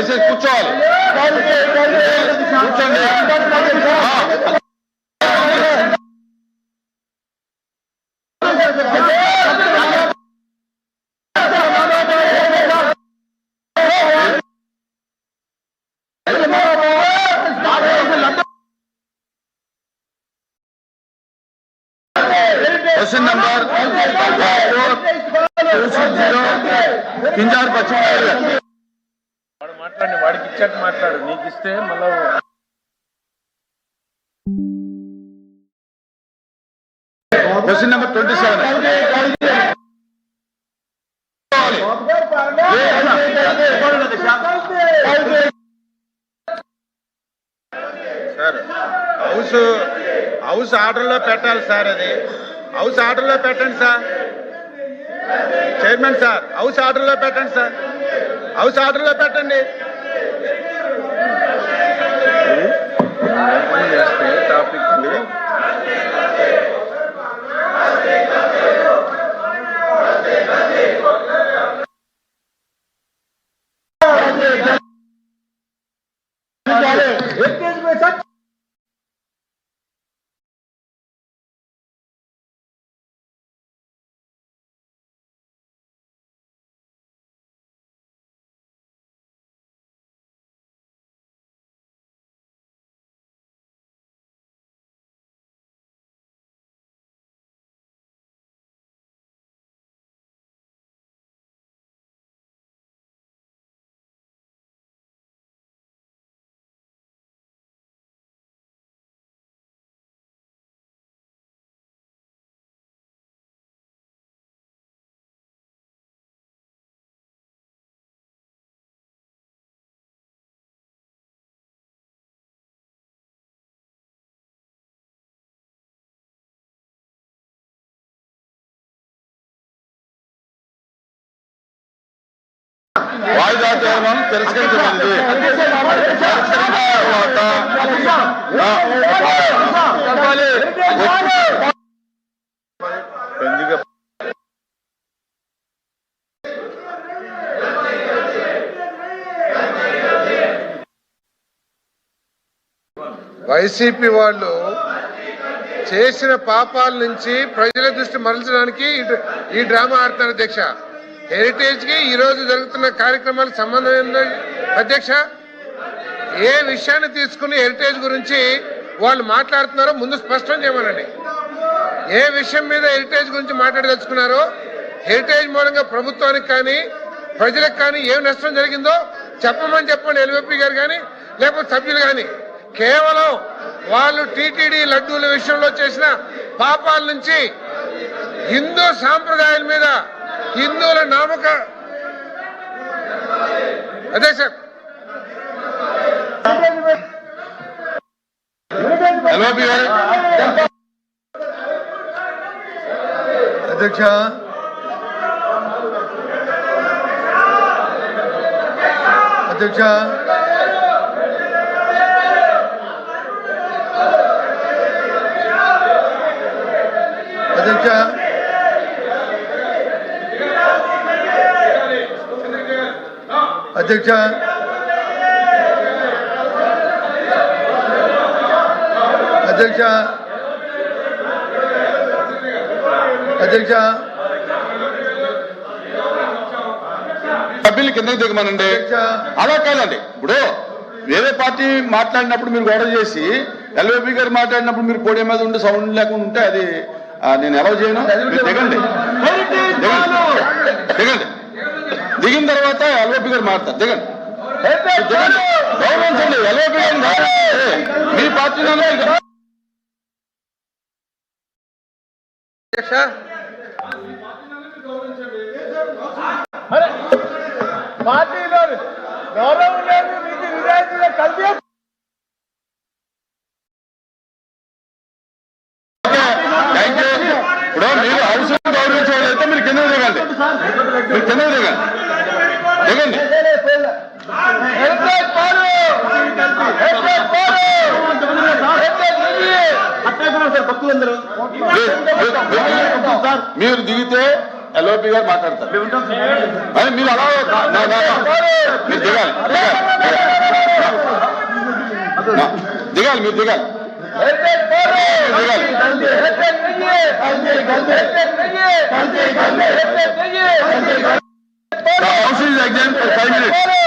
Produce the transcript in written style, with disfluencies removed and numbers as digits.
దయచేసి కూర్చోవాలి, కూర్చోండి. క్వశ్చన్ నెంబర్ 4 కింజార్ పశ్చిమ వాడు మాట్లాడి వాడికి ఇచ్చాక మాట్లాడు, నీకు ఇస్తే మళ్ళా క్వశ్చన్ నెంబర్ 27 సార్ హౌస్ ఆర్డర్లో పెట్టాలి సార్, అది హౌస్ ఆర్డర్లో పెట్టండి సార్. చైర్మన్ సార్, హౌస్ ఆర్డర్లో పెట్టండి సార్, హౌస్ ఆర్డర్లో పెట్టండి. టాపిక్ వాయిదా తీర్మానం తిరస్కరించబడింది. వైసీపీ వాళ్ళు చేసిన పాపాల నుంచి ప్రజల దృష్టి మరల్చడానికి ఈ డ్రామా ఆడుతున్నారు అధ్యక్ష. హెరిటేజ్ కి ఈ రోజు జరుగుతున్న కార్యక్రమాలకు సంబంధం ఏంటండి అధ్యక్ష? ఏ విషయాన్ని తీసుకుని హెరిటేజ్ గురించి వాళ్ళు మాట్లాడుతున్నారో ముందు స్పష్టం చేయమనండి. ఏ విషయం మీద హెరిటేజ్ గురించి మాట్లాడదలుచుకున్నారో, హెరిటేజ్ మూలంగా ప్రభుత్వానికి కానీ ప్రజలకు కానీ ఏం నష్టం జరిగిందో చెప్పమని చెప్పండి. ఎల్వీపీ గారు కానీ లేకపోతే సభ్యులు కానీ కేవలం వాళ్ళు టీటీడీ లడ్డూల విషయంలో చేసిన పాపాల నుంచి హిందూ సాంప్రదాయాల మీద హిందువుల నామక అదే సార్ అధ్యక్ష, అధ్యక్ష అధ్యక్ష అధ్యక్ష అధ్యక్ష అధ్యక్ష సభ్యులు కిందకి దిగమనండి. అలా కాదండి, ఇప్పుడు వేరే పార్టీ మాట్లాడినప్పుడు మీరు గొడవ చేసి ఎల్వీపీ గారు మాట్లాడినప్పుడు మీరు పోడియం మీద ఉండి సౌండ్ లేకుండా ఉంటే అది నేను ఎలా చేయను? దిగండి దిగండి, దిగిన తర్వాత ఎల్వీపీ గారు మాట్లాడతారు. దిగండి దిగండి, గౌరవించండి. ఎల్వీపీ గారు మీ పార్టీలోనే పార్టీలో గౌరవం లేదు, నీతి నిజాయితీలో కలిసి ఇప్పుడు మీరు హౌస్ గౌరవించే వాళ్ళైతే మీరు కింద దిగండి, మీరు కింద దిగండి దిగండి. మీరు దిగితే ఎల్ఓపి గారు మాట్లాడతారు. మీరు అలా మీరు దిగాలి దిగాలి మీరు దిగాలి Council is adjourned for 5 minutes.